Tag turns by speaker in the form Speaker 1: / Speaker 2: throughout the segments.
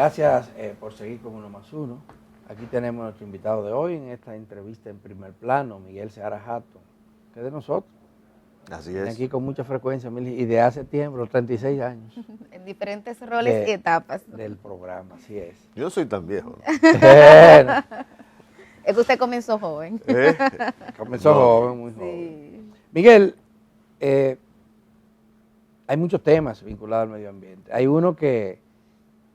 Speaker 1: Gracias por seguir con Uno más Uno. Aquí tenemos a nuestro invitado de hoy en esta entrevista en primer plano, Miguel Seara Hatton, que es de nosotros.
Speaker 2: Así
Speaker 1: Viene
Speaker 2: es.
Speaker 1: aquí con mucha frecuencia y de hace tiempo, los 36 años.
Speaker 3: En diferentes roles y etapas.
Speaker 1: Del programa, así es.
Speaker 2: Yo no soy tan viejo.
Speaker 1: Bueno,
Speaker 3: Es que usted comenzó joven.
Speaker 1: comenzó joven, muy joven.
Speaker 3: Sí.
Speaker 1: Miguel, hay muchos temas vinculados al medio ambiente. Hay uno que,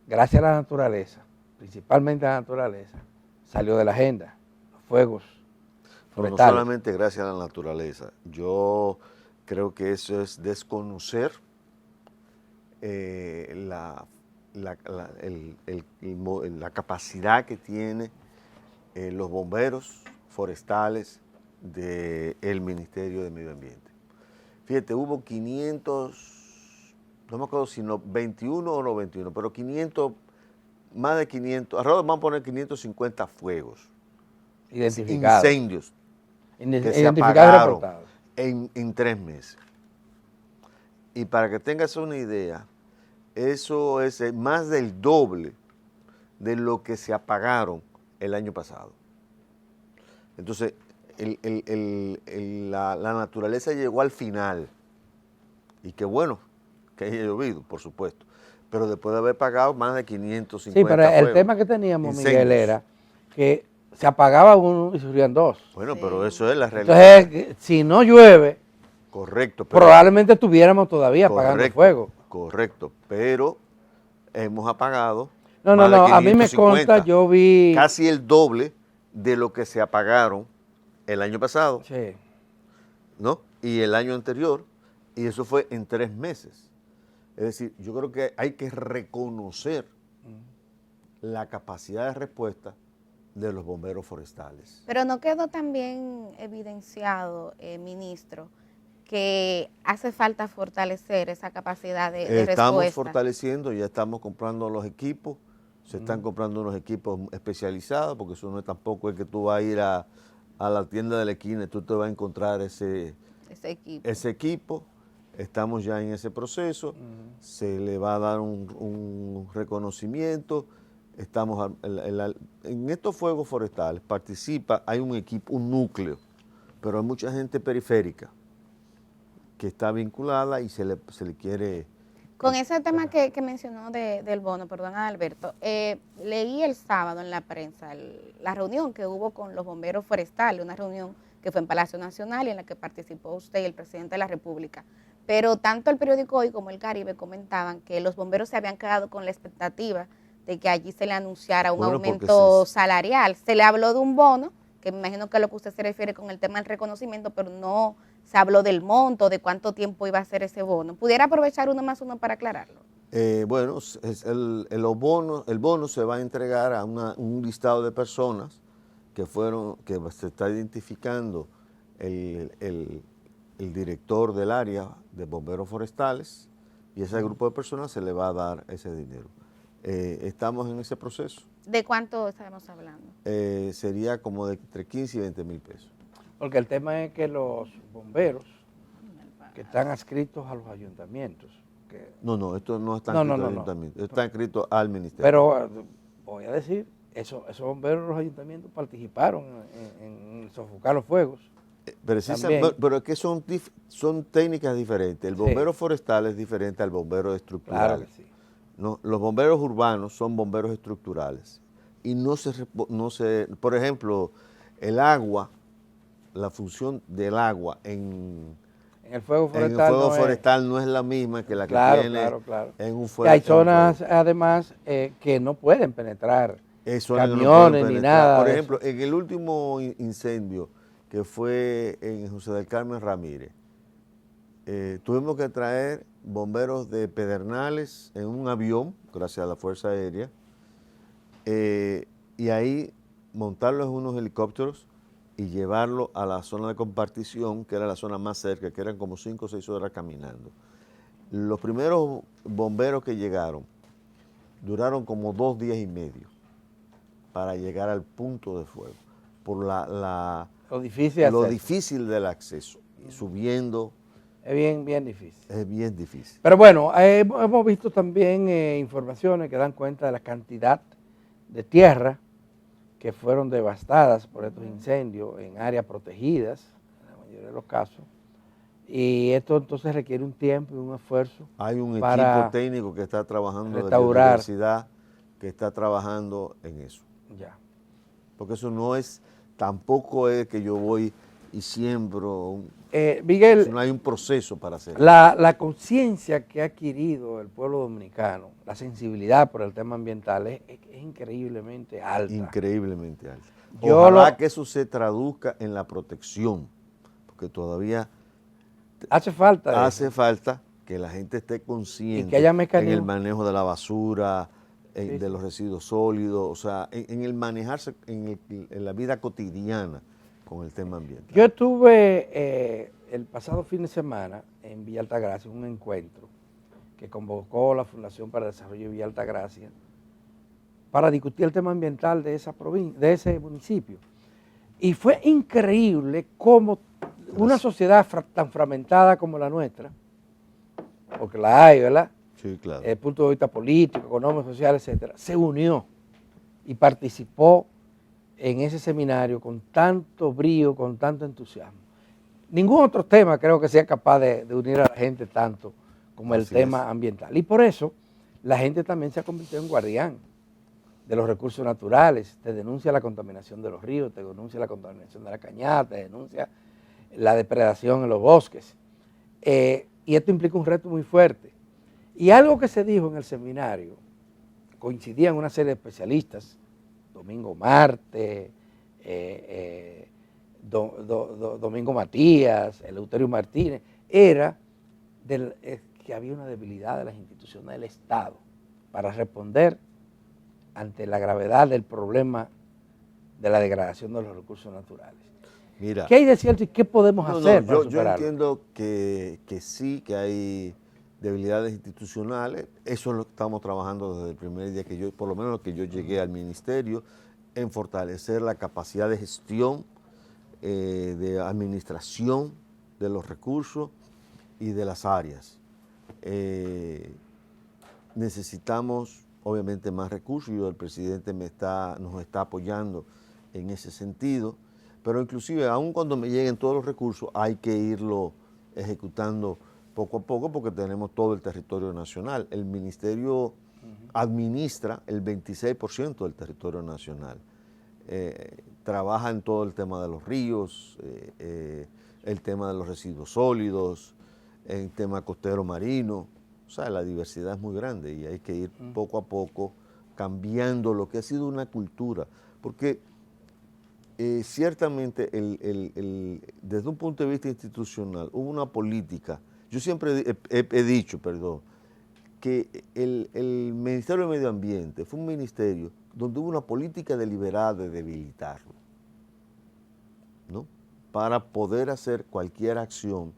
Speaker 1: gracias a la naturaleza, principalmente a la naturaleza, salió de la agenda, los fuegos
Speaker 2: No
Speaker 1: forestales.
Speaker 2: solamente gracias a la naturaleza. Yo creo que eso es desconocer la capacidad que tienen los bomberos forestales del Ministerio de Medio Ambiente. Fíjate, hubo 500, no me acuerdo si 21 o no 21, pero 500, más de 500, alrededor vamos a poner 550 fuegos,
Speaker 1: Identificados.
Speaker 2: incendios que se
Speaker 1: Identificados y
Speaker 2: apagaron
Speaker 1: reportados.
Speaker 2: en 3 meses. Y para que tengas una idea, eso es más del doble de lo que se apagaron el año pasado. Entonces, la naturaleza llegó al final. Y qué bueno que haya llovido, por supuesto. Pero después de haber pagado más de 550
Speaker 1: Sí, pero el
Speaker 2: fuegos,
Speaker 1: tema que teníamos,
Speaker 2: incendios.
Speaker 1: Miguel, era que se apagaba uno y surgían dos.
Speaker 2: Bueno,
Speaker 3: Sí.
Speaker 2: pero eso es la realidad.
Speaker 1: Entonces, si no llueve,
Speaker 2: Correcto. Pero,
Speaker 1: probablemente estuviéramos todavía apagando fuego.
Speaker 2: Correcto, pero hemos apagado
Speaker 1: No,
Speaker 2: más de
Speaker 1: a mí me
Speaker 2: 550,
Speaker 1: consta, yo vi...
Speaker 2: casi el doble de lo que se apagaron el año pasado,
Speaker 1: Sí.
Speaker 2: ¿no? Y el año anterior, y eso fue en 3 meses. Es decir, yo creo que hay que reconocer la capacidad de respuesta de los bomberos forestales.
Speaker 3: Pero no quedó también evidenciado, ministro, que hace falta fortalecer esa capacidad de
Speaker 2: Estamos
Speaker 3: respuesta.
Speaker 2: fortaleciendo, ya estamos comprando los equipos, se están comprando unos equipos especializados, porque eso no es tampoco es que tú vas a ir a la tienda de la esquina y tú te vas a encontrar ese equipo. Estamos ya en ese proceso, se le va a dar un reconocimiento. Estamos en estos fuegos forestales participa, hay un equipo, un núcleo, pero hay mucha gente periférica que está vinculada y se le quiere...
Speaker 3: Con ese tema que mencionó del bono, perdón, Alberto, leí el sábado en la prensa la reunión que hubo con los bomberos forestales, una reunión que fue en Palacio Nacional y en la que participó usted y el presidente de la República. Pero tanto el periódico Hoy como el Caribe comentaban que los bomberos se habían quedado con la expectativa de que allí se le anunciara un aumento salarial. Se le habló de un bono, que me imagino que es lo que usted se refiere con el tema del reconocimiento, pero no se habló del monto, de cuánto tiempo iba a ser ese bono. ¿Pudiera aprovechar Uno más Uno para aclararlo?
Speaker 2: Bueno, el bono se va a entregar a un listado de personas que se está identificando el director del área de bomberos forestales, y a ese grupo de personas se le va a dar ese dinero. Estamos en ese proceso.
Speaker 3: ¿De cuánto estamos hablando?
Speaker 2: Sería como de entre 15 y 20 mil pesos.
Speaker 1: Porque el tema es que los bomberos que están adscritos a los ayuntamientos.
Speaker 2: No, esto no está inscrito al ayuntamiento, está inscrito al ministerio.
Speaker 1: Pero voy a decir, esos bomberos de los ayuntamientos participaron en sofocar los fuegos.
Speaker 2: Precisamente, pero es que son técnicas diferentes. El bombero forestal es diferente al bombero estructural.
Speaker 1: Claro que sí.
Speaker 2: No, los bomberos urbanos son bomberos estructurales. Y no se, por ejemplo, el agua, la función del agua en
Speaker 1: el fuego forestal,
Speaker 2: no es la misma que la que tiene en un fuego.
Speaker 1: Y hay zonas, además, que no pueden penetrar camiones ni nada.
Speaker 2: Por ejemplo, en el último incendio que fue en José del Carmen Ramírez, tuvimos que traer bomberos de Pedernales en un avión, gracias a la Fuerza Aérea, y ahí montarlos en unos helicópteros y llevarlo a la zona de compartición, que era la zona más cerca, que eran como 5 o 6 horas caminando. Los primeros bomberos que llegaron duraron como 2 días y medio para llegar al punto de fuego, por lo difícil del acceso, y subiendo
Speaker 1: Es bien, bien difícil.
Speaker 2: Es bien difícil.
Speaker 1: Pero bueno, hemos visto también informaciones que dan cuenta de la cantidad de tierra que fueron devastadas por estos incendios en áreas protegidas, en la mayoría de los casos. Y esto entonces requiere un tiempo y un esfuerzo.
Speaker 2: Hay un
Speaker 1: para
Speaker 2: equipo técnico que está trabajando
Speaker 1: restaurar.
Speaker 2: de biodiversidad, que está trabajando en eso.
Speaker 1: Ya.
Speaker 2: Porque eso no es, tampoco es que yo voy y siembro.
Speaker 1: Miguel,
Speaker 2: No hay un proceso para hacerlo.
Speaker 1: la conciencia que ha adquirido el pueblo dominicano, la sensibilidad por el tema ambiental es increíblemente alta.
Speaker 2: Increíblemente alta.
Speaker 1: Ojalá
Speaker 2: que eso se traduzca en la protección, porque todavía
Speaker 1: hace falta
Speaker 2: que la gente esté consciente
Speaker 1: y que haya mecanismos
Speaker 2: en el manejo de la basura,
Speaker 1: sí,
Speaker 2: de los residuos sólidos, o sea, en el manejarse en la vida cotidiana con el tema ambiental.
Speaker 1: Yo estuve el pasado fin de semana en Villa Altagracia, un encuentro que convocó la Fundación para el Desarrollo de Villa Altagracia para discutir el tema ambiental de esa provincia, de ese municipio. Y fue increíble cómo una sociedad tan fragmentada como la nuestra, porque la hay, ¿verdad?
Speaker 2: Sí, claro.
Speaker 1: Desde el punto de vista político, económico, social, etcétera, se unió y participó en ese seminario con tanto brío, con tanto entusiasmo. Ningún otro tema creo que sea capaz de unir a la gente tanto como el tema ambiental. Y por eso la gente también se ha convertido en guardián de los recursos naturales, te denuncia la contaminación de los ríos, te denuncia la contaminación de la cañada, te denuncia la depredación en los bosques. Y esto implica un reto muy fuerte. Y algo que se dijo en el seminario, coincidían una serie de especialistas, Domingo Marte, Domingo Matías, Eleuterio Martínez, era que había una debilidad de las instituciones del Estado para responder ante la gravedad del problema de la degradación de los recursos naturales.
Speaker 2: Mira,
Speaker 1: ¿qué hay de cierto y qué podemos hacer para
Speaker 2: yo
Speaker 1: superarlo?
Speaker 2: entiendo que sí, que hay debilidades institucionales. Eso es lo que estamos trabajando desde el primer día que yo, por lo menos lo que yo llegué al ministerio, en fortalecer la capacidad de gestión, de administración de los recursos y de las áreas. Necesitamos obviamente más recursos, y el presidente nos está apoyando en ese sentido, pero inclusive aun cuando me lleguen todos los recursos hay que irlo ejecutando poco a poco porque tenemos todo el territorio nacional. El ministerio administra el 26% del territorio nacional. Trabaja en todo el tema de los ríos, el tema de los residuos sólidos, el tema costero marino. O sea, la diversidad es muy grande y hay que ir poco a poco cambiando lo que ha sido una cultura. Porque ciertamente desde un punto de vista institucional hubo una política. Yo siempre he dicho, que el Ministerio de Medio Ambiente fue un ministerio donde hubo una política deliberada de debilitarlo, ¿no? Para poder hacer cualquier acción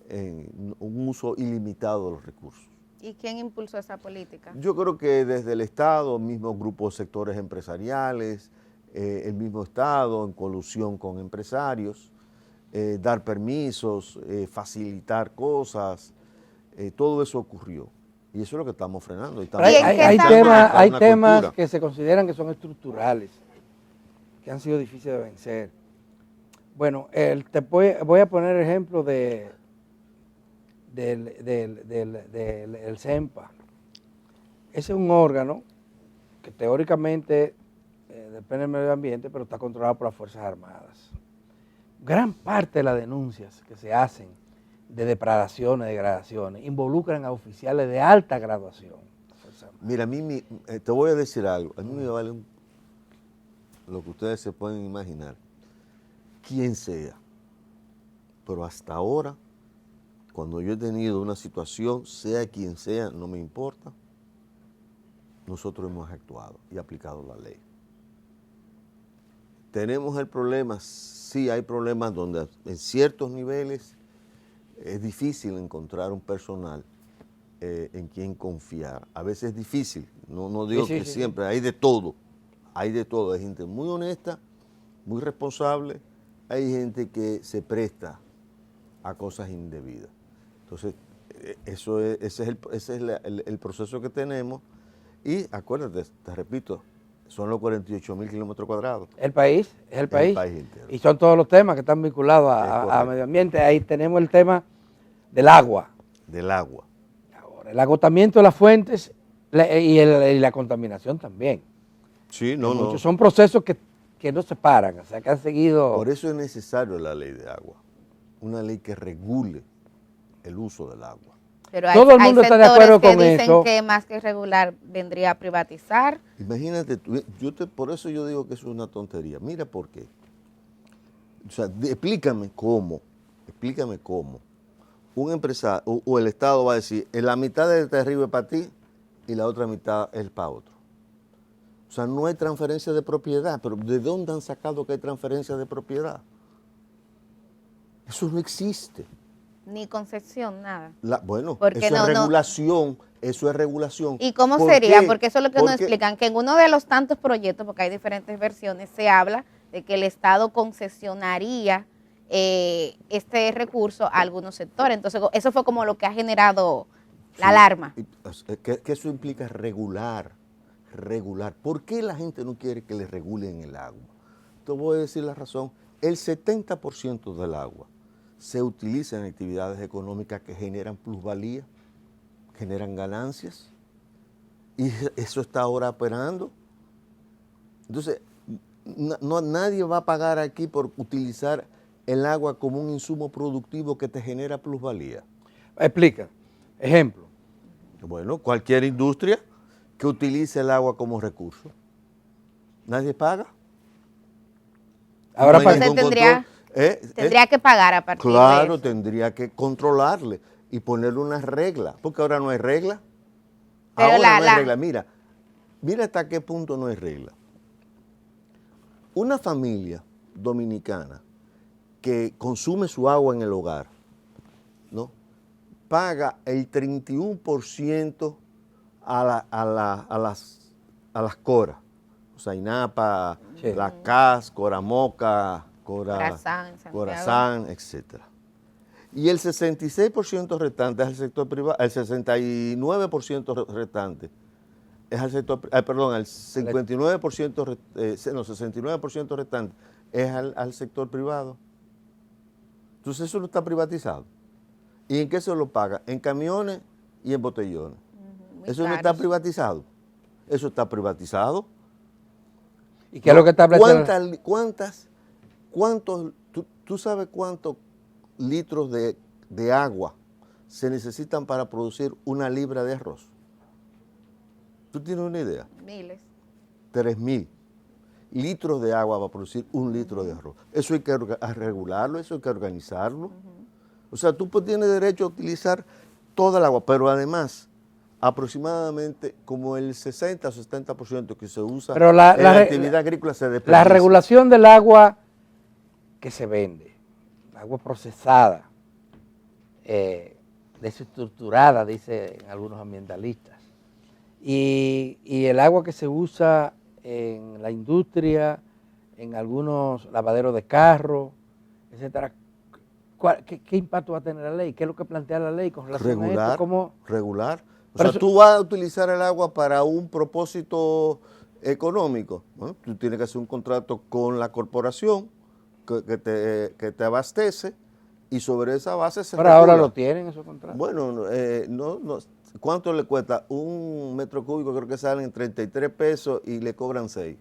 Speaker 2: en un uso ilimitado de los recursos.
Speaker 3: ¿Y quién impulsó esa política?
Speaker 2: Yo creo que desde el Estado, mismos grupos, sectores empresariales, el mismo Estado en colusión con empresarios, dar permisos, facilitar cosas, todo eso ocurrió. Y eso es lo que estamos frenando.
Speaker 1: Hay temas que se consideran que son estructurales, que han sido difíciles de vencer. Bueno, voy a poner el ejemplo del CEMPA. Ese es un órgano que teóricamente depende del medio ambiente, pero está controlado por las Fuerzas Armadas. Gran parte de las denuncias que se hacen de depredaciones, degradaciones, involucran a oficiales de alta graduación.
Speaker 2: Mira, a mí te voy a decir algo. A mí me vale lo que ustedes se pueden imaginar. Quien sea. Pero hasta ahora, cuando yo he tenido una situación, sea quien sea, no me importa, nosotros hemos actuado y aplicado la ley. ¿Tenemos el problema? Sí, hay problemas donde en ciertos niveles es difícil encontrar un personal en quien confiar. A veces es difícil, no digo que siempre, hay de todo. Hay de todo, hay gente muy honesta, muy responsable, hay gente que se presta a cosas indebidas. Entonces, ese es el proceso que tenemos. Y acuérdate, te repito, son los 48.000 kilómetros cuadrados.
Speaker 1: El país, es el país.
Speaker 2: El país entero.
Speaker 1: Y son todos los temas que están vinculados a medio ambiente. Ahí tenemos el tema del agua.
Speaker 2: Del agua.
Speaker 1: Ahora, el agotamiento de las fuentes y la contaminación también.
Speaker 2: Sí, no.
Speaker 1: Son procesos que no se paran, o sea, que han seguido...
Speaker 2: Por eso es necesario la ley de agua. Una ley que regule el uso del agua.
Speaker 3: Pero
Speaker 1: todo el mundo está de acuerdo con
Speaker 3: que dicen
Speaker 1: eso.
Speaker 3: que más que regular vendría a privatizar.
Speaker 2: Imagínate, por eso yo digo que eso es una tontería. Mira por qué. O sea, explícame cómo un empresario o el Estado va a decir, la mitad de este río es para ti y la otra mitad es para otro. O sea, no hay transferencia de propiedad, pero ¿de dónde han sacado que hay transferencia de propiedad? Eso no existe.
Speaker 3: Ni concesión, nada.
Speaker 2: Bueno,
Speaker 3: Porque
Speaker 2: eso es regulación.
Speaker 3: ¿Y cómo
Speaker 2: ¿Por
Speaker 3: sería?
Speaker 2: qué?
Speaker 3: Porque eso es lo que nos explican, que en uno de los tantos proyectos, porque hay diferentes versiones, se habla de que el Estado concesionaría este recurso a algunos sectores. Entonces, eso fue como lo que ha generado la alarma.
Speaker 2: Que eso implica regular. ¿Por qué la gente no quiere que le regulen el agua? Te voy a decir la razón. El 70% del agua se utiliza en actividades económicas que generan plusvalía, generan ganancias, y eso está ahora operando. Entonces, nadie va a pagar aquí por utilizar el agua como un insumo productivo que te genera plusvalía.
Speaker 1: Explica. Ejemplo.
Speaker 2: Bueno, cualquier industria que utilice el agua como recurso, nadie paga.
Speaker 1: Ahora
Speaker 2: no hay ningún
Speaker 3: tendría que pagar a partir de eso.
Speaker 2: Claro, tendría que controlarle y ponerle unas reglas, porque ahora no hay regla.
Speaker 3: Pero
Speaker 2: ahora no hay regla. Mira hasta qué punto no hay regla. Una familia dominicana que consume su agua en el hogar, ¿no?, paga el 31% a las coras, o sea, INAPA,
Speaker 1: Sí.
Speaker 2: la CAS, Coramoca,
Speaker 3: Corazán,
Speaker 2: etcétera. Y el 66% restante es al sector privado, el 69% restante es al sector, perdón, el 59%, 69% restante es al sector privado. Entonces eso no está privatizado. ¿Y en qué se lo paga? En camiones y en botellones. Eso no está privatizado. Eso está privatizado.
Speaker 1: ¿Y qué es lo que está planteando?
Speaker 2: ¿Tú sabes cuántos litros de agua se necesitan para producir una libra de arroz? ¿Tú tienes una idea?
Speaker 3: Miles.
Speaker 2: 3.000 litros de agua para producir un litro de arroz. Eso hay que regularlo, eso hay que organizarlo. O sea, tú tienes derecho a utilizar toda el agua, pero además, aproximadamente como el 60 o 70% que se usa en la actividad agrícola se desperdicia.
Speaker 1: La regulación del agua que se vende, agua procesada, desestructurada, dicen algunos ambientalistas, y el agua que se usa en la industria, en algunos lavaderos de carro, etcétera. ¿Qué impacto va a tener la ley? ¿Qué es lo que plantea la ley con relación a esto? ¿Cómo?
Speaker 2: Regular. O sea, tú vas a utilizar el agua para un propósito económico. Bueno, tú tienes que hacer un contrato con la corporación que te abastece y sobre esa base se regula.
Speaker 1: Ahora lo tienen esos contratos.
Speaker 2: Bueno, no. ¿Cuánto le cuesta? Un metro cúbico creo que salen 33 pesos y le cobran 6.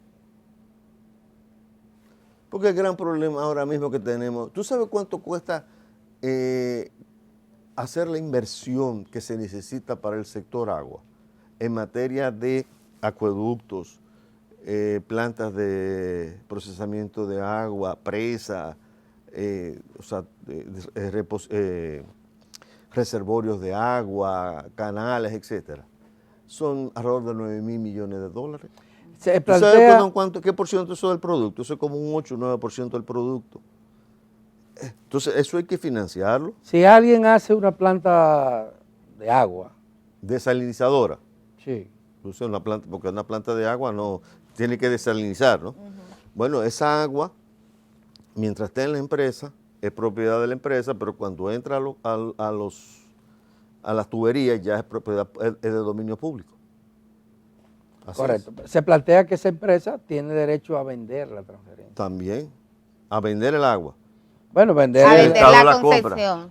Speaker 2: Porque el gran problema ahora mismo que tenemos, ¿tú sabes cuánto cuesta hacer la inversión que se necesita para el sector agua en materia de acueductos, plantas de procesamiento de agua, presas, reservorios de agua, canales, etcétera? Son alrededor de 9.000 millones de dólares. ¿Sabes qué por ciento eso del producto? Eso es como un 8 o 9% del producto. Entonces, eso hay que financiarlo.
Speaker 1: Si alguien hace una planta de agua.
Speaker 2: Desalinizadora.
Speaker 1: Sí.
Speaker 2: Entonces, porque una planta de agua no tiene que desalinizar, ¿no? Bueno, esa agua, mientras esté en la empresa, es propiedad de la empresa, pero cuando entra a los a las tuberías ya es propiedad, es de dominio público. Así
Speaker 1: Correcto.
Speaker 2: es.
Speaker 1: Se plantea que esa empresa tiene derecho a vender la transferencia.
Speaker 2: También, a vender el agua.
Speaker 1: Bueno, vender
Speaker 3: A
Speaker 2: Si el
Speaker 3: vender
Speaker 2: Estado
Speaker 3: la
Speaker 2: compra.
Speaker 3: concesión,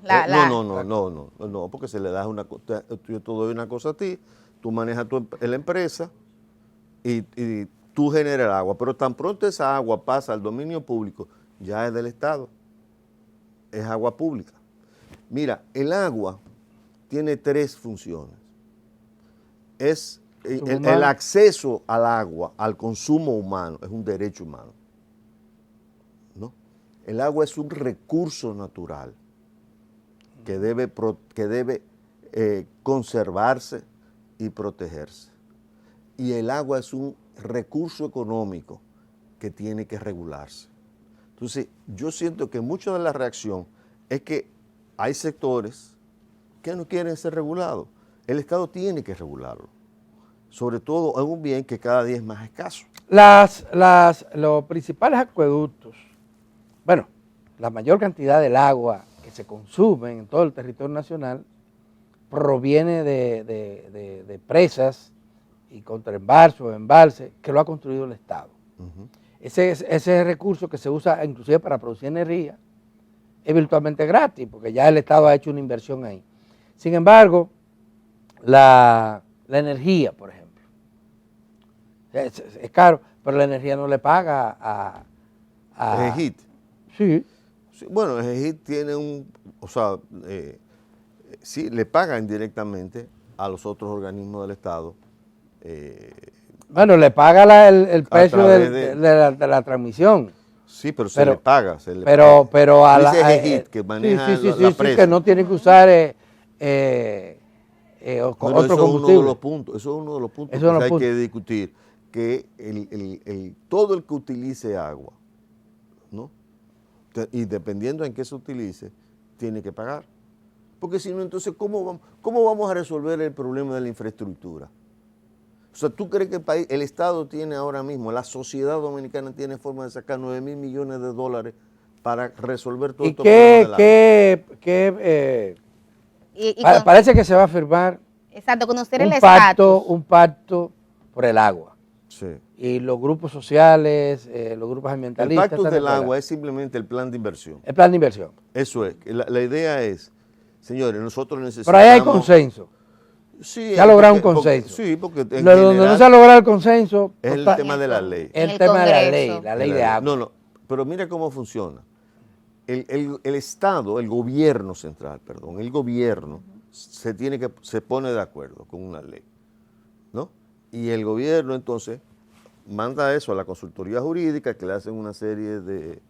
Speaker 2: No, porque se le da yo te doy una cosa a ti, tú manejas la empresa y tú generas el agua, pero tan pronto esa agua pasa al dominio público, ya es del Estado, es agua pública. Mira, el agua tiene 3 funciones. Es el acceso al agua, al consumo humano, es un derecho humano. ¿No? El agua es un recurso natural que debe conservarse y protegerse. Y el agua es un recurso económico que tiene que regularse. Entonces, yo siento que mucha de la reacción es que hay sectores que no quieren ser regulados. El Estado tiene que regularlo. Sobre todo es un bien que cada día es más escaso.
Speaker 1: Los principales acueductos, bueno, la mayor cantidad del agua que se consume en todo el territorio nacional proviene de presas y contraembalses o embalses que lo ha construido el Estado. Ese recurso que se usa inclusive para producir energía es virtualmente gratis porque ya el Estado ha hecho una inversión ahí. Sin embargo, la energía, por ejemplo, es caro, pero la energía no le paga a
Speaker 2: Ejid.
Speaker 1: Sí.
Speaker 2: Sí, bueno, Ejid tiene sí, le pagan directamente a los otros organismos del Estado.
Speaker 1: Bueno, le paga el precio
Speaker 2: través
Speaker 1: de la transmisión.
Speaker 2: Sí, pero se le paga.
Speaker 1: Pero a la...
Speaker 2: Dice Ejid, que maneja la presa.
Speaker 1: que no tiene que usar otro
Speaker 2: Eso
Speaker 1: combustible.
Speaker 2: es uno de los puntos, que hay que discutir, que todo el que utilice agua, ¿no? Y dependiendo en qué se utilice, tiene que pagar. Porque si no, entonces, ¿cómo vamos a resolver el problema de la infraestructura? O sea, ¿tú crees que el Estado tiene ahora mismo, la sociedad dominicana tiene forma de sacar 9.000 millones de dólares para resolver todo esto?
Speaker 1: Parece que se va a firmar
Speaker 3: conocer el estatus.
Speaker 1: Un pacto por el agua.
Speaker 2: Sí.
Speaker 1: Y los grupos sociales, los grupos ambientalistas.
Speaker 2: El pacto del agua es simplemente el plan de inversión.
Speaker 1: El plan de inversión.
Speaker 2: Eso es. La idea es, señores, nosotros necesitamos...
Speaker 1: Pero ahí hay consenso.
Speaker 2: Sí,
Speaker 1: se ha logrado un consenso.
Speaker 2: Sí, porque en
Speaker 1: donde no se ha logrado el consenso
Speaker 2: es el tema de la ley.
Speaker 1: El tema de la ley de agua.
Speaker 2: No, pero mira cómo funciona. El Estado, el gobierno central, el gobierno se pone de acuerdo con una ley, ¿no? Y el gobierno entonces manda eso a la consultoría jurídica, que le hacen una serie de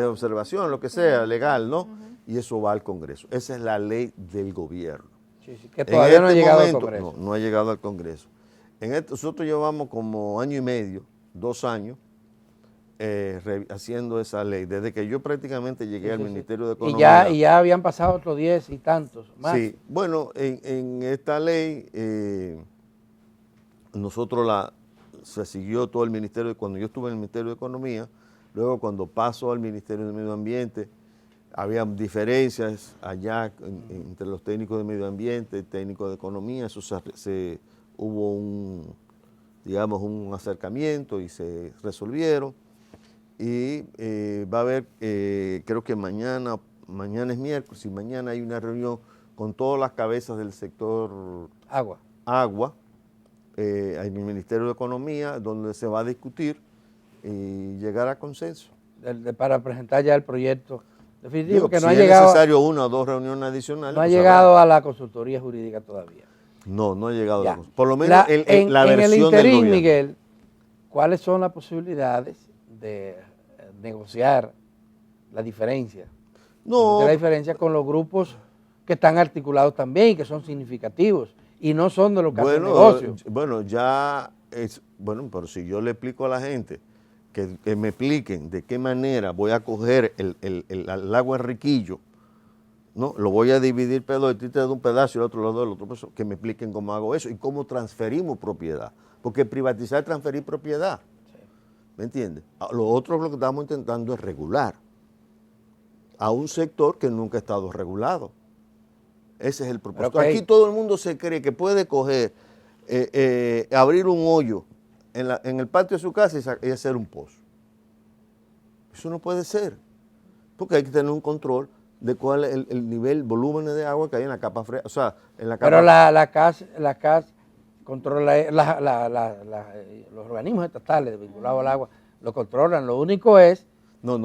Speaker 2: observación, lo que sea, legal, ¿no? Y eso va al Congreso. Esa es la ley del gobierno.
Speaker 1: Sí, que todavía no ha llegado al Congreso.
Speaker 2: No ha llegado al Congreso. Nosotros llevamos como 1 año y medio, 2 años, haciendo esa ley, desde que yo prácticamente llegué al Ministerio de Economía.
Speaker 1: Y ya habían pasado otros 10 y tantos más.
Speaker 2: Sí, bueno, en esta ley se siguió todo el Ministerio, cuando yo estuve en el Ministerio de Economía, luego cuando pasó al Ministerio de Medio Ambiente, había diferencias allá entre los técnicos de medio ambiente y técnicos de economía, hubo un acercamiento y se resolvieron. Y va a haber, creo que mañana es miércoles, y mañana hay una reunión con todas las cabezas del sector agua en el Ministerio de Economía, donde se va a discutir y llegar a consenso.
Speaker 1: Para presentar ya el proyecto definitivo, que no
Speaker 2: si
Speaker 1: ha llegado.
Speaker 2: Es necesario 1 o 2 reuniones adicionales.
Speaker 1: No ha llegado a la consultoría jurídica todavía.
Speaker 2: No ha llegado a la consultoría. Por lo menos la versión
Speaker 1: en el interín,
Speaker 2: del
Speaker 1: Miguel, ¿cuáles son las posibilidades de negociar la diferencia? La diferencia con los grupos que están articulados también y que son significativos y no son de los que hacen negocio.
Speaker 2: Pero si yo le explico a la gente que me expliquen de qué manera voy a coger el agua Enriquillo, ¿no? Lo voy a dividir pedacitos, de un pedazo y el otro lo doy, el otro pedazo, que me expliquen cómo hago eso y cómo transferimos propiedad. Porque privatizar es transferir propiedad. Sí. ¿Me entiendes? Lo otro lo que estamos intentando es regular a un sector que nunca ha estado regulado. Ese es el propósito.
Speaker 1: Okay.
Speaker 2: Aquí todo el mundo se cree que puede coger, abrir un hoyo en el patio de su casa y hacer un pozo. Eso no puede ser, porque hay que tener un control de cuál es el nivel, volumen de agua que hay en la capa fría. O sea, en la capa.
Speaker 1: Pero la CAS controla, los organismos estatales vinculados al agua lo controlan. Lo único es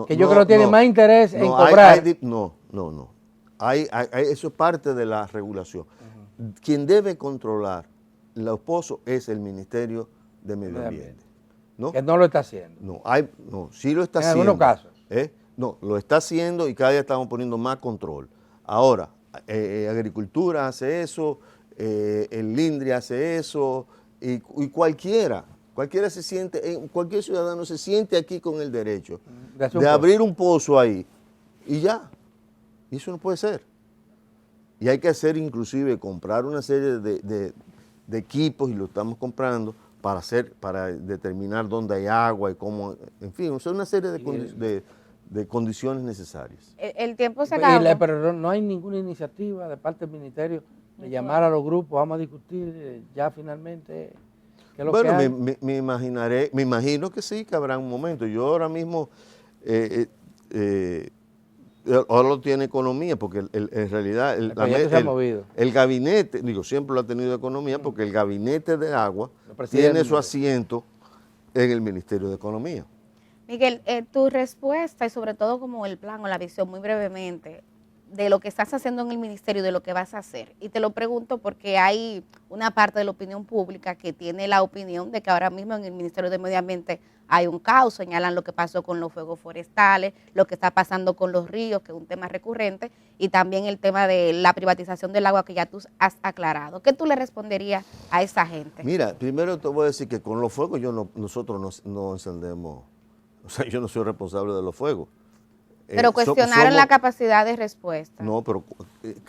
Speaker 1: que yo creo que tienen más interés en cobrar.
Speaker 2: No. Eso es parte de la regulación. Quien debe controlar los pozos es el Ministerio de Medio Ambiente. ¿No?
Speaker 1: Que no lo está haciendo.
Speaker 2: No, sí lo está haciendo.
Speaker 1: En algunos casos.
Speaker 2: No, lo está haciendo y cada día estamos poniendo más control. Ahora, Agricultura hace eso, el Lindri hace eso, y cualquiera se siente, cualquier ciudadano se siente aquí con el derecho de abrir un pozo ahí y ya. Y eso no puede ser. Y hay que hacer inclusive, comprar una serie de equipos, y lo estamos comprando, para determinar dónde hay agua y cómo, en fin, o sea, una serie de condiciones necesarias.
Speaker 3: El tiempo se acabó.
Speaker 1: Pero no hay ninguna iniciativa de parte del Ministerio de llamar a los grupos, vamos a discutir ya finalmente qué es lo que hay.
Speaker 2: Me imagino que sí, que habrá un momento. Yo ahora mismo, ahora lo tiene Economía, porque en realidad el gabinete, siempre lo ha tenido Economía, porque el gabinete de agua tiene su asiento en el Ministerio de Economía.
Speaker 3: Miguel, tu respuesta y sobre todo como el plan o la visión, muy brevemente, de lo que estás haciendo en el ministerio y de lo que vas a hacer. Y te lo pregunto porque hay una parte de la opinión pública que tiene la opinión de que ahora mismo en el Ministerio de Medio Ambiente hay un caos, señalan lo que pasó con los fuegos forestales, lo que está pasando con los ríos, que es un tema recurrente, y también el tema de la privatización del agua que ya tú has aclarado. ¿Qué tú le responderías a esa gente?
Speaker 2: Mira, primero te voy a decir que con los fuegos nosotros no encendemos, o sea, yo no soy responsable de los fuegos.
Speaker 3: Pero cuestionaron la capacidad de respuesta.
Speaker 2: No, pero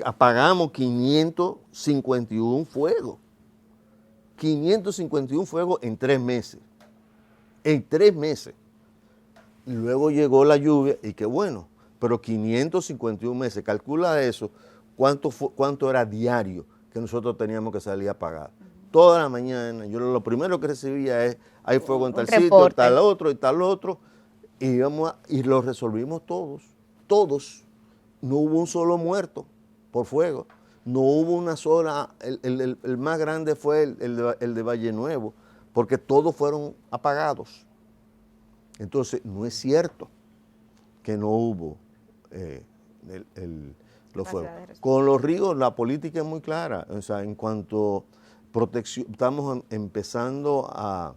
Speaker 2: apagamos 551 fuegos. 551 fuegos en 3 meses. En 3 meses. Luego llegó la lluvia y qué bueno, pero 551 meses. Calcula eso, cuánto era diario que nosotros teníamos que salir a apagar. Toda la mañana, yo lo primero que recibía es, hay fuego en tal sitio, tal otro y tal otro. Y lo resolvimos todos. No hubo un solo muerto por fuego. No hubo una sola, el más grande fue el de Valle Nuevo, porque todos fueron apagados. Entonces, no es cierto que no hubo los fuegos. Con los ríos, la política es muy clara. O sea, en cuanto a protección, estamos empezando a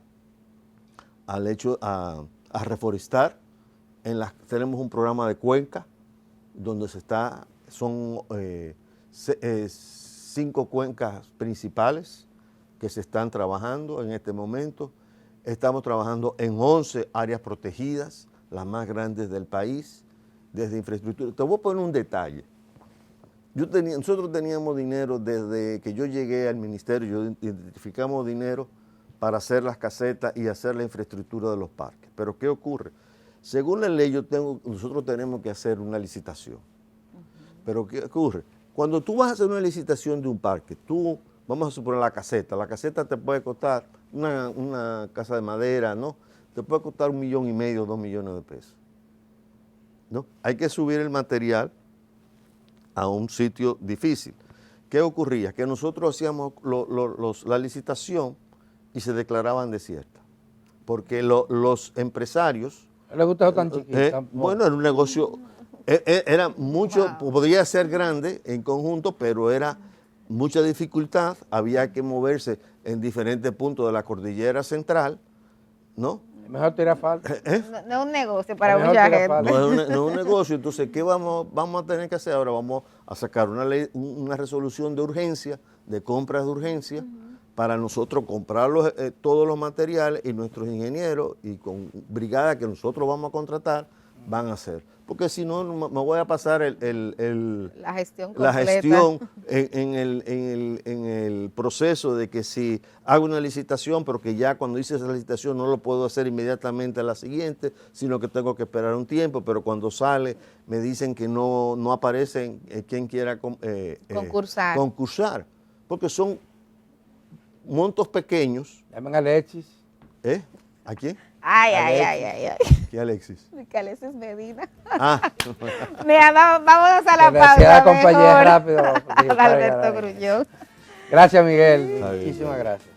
Speaker 2: reforestar. Tenemos un programa de cuenca donde son 5 cuencas principales que se están trabajando en este momento. Estamos trabajando en 11 áreas protegidas, las más grandes del país, desde infraestructura. Te voy a poner un detalle. Nosotros teníamos dinero desde que yo llegué al ministerio, identificamos dinero para hacer las casetas y hacer la infraestructura de los parques. Pero ¿qué ocurre? Según la ley, nosotros tenemos que hacer una licitación. Pero ¿qué ocurre? Cuando tú vas a hacer una licitación de un parque, vamos a suponer la caseta te puede costar, una casa de madera, ¿no? Te puede costar 1,5 millones, 2 millones de pesos. ¿No? Hay que subir el material a un sitio difícil. ¿Qué ocurría? Que nosotros hacíamos la licitación y se declaraban desiertas. Porque los empresarios...
Speaker 1: ¿Le gusta tan chiquito?
Speaker 2: Bueno, era un negocio, era mucho, podría ser grande en conjunto, pero era mucha dificultad, había que moverse en diferentes puntos de la cordillera central, ¿no?
Speaker 1: Mejor tirar falta.
Speaker 3: No es un negocio para mucha gente.
Speaker 2: No es un negocio, entonces, ¿qué vamos a tener que hacer ahora? Vamos a sacar una resolución de urgencia, de compras de urgencia, para nosotros comprar todos los materiales y nuestros ingenieros y con brigadas que nosotros vamos a contratar van a hacer. porque si no me voy a pasar
Speaker 3: la gestión
Speaker 2: en el proceso de que si hago una licitación, pero que ya cuando hice esa licitación no lo puedo hacer inmediatamente a la siguiente, sino que tengo que esperar un tiempo, pero cuando sale me dicen que no aparece quien quiera concursar, porque son montos pequeños.
Speaker 1: Llaman a Alexis.
Speaker 2: ¿A quién?
Speaker 3: Ay.
Speaker 2: ¿Qué Alexis?
Speaker 3: Que Alexis Medina.
Speaker 2: Ah.
Speaker 3: Mira, vámonos a la pausa.
Speaker 1: La compañía rápido.
Speaker 3: Alberto Grullón.
Speaker 1: Gracias, Miguel. Muchísimas gracias.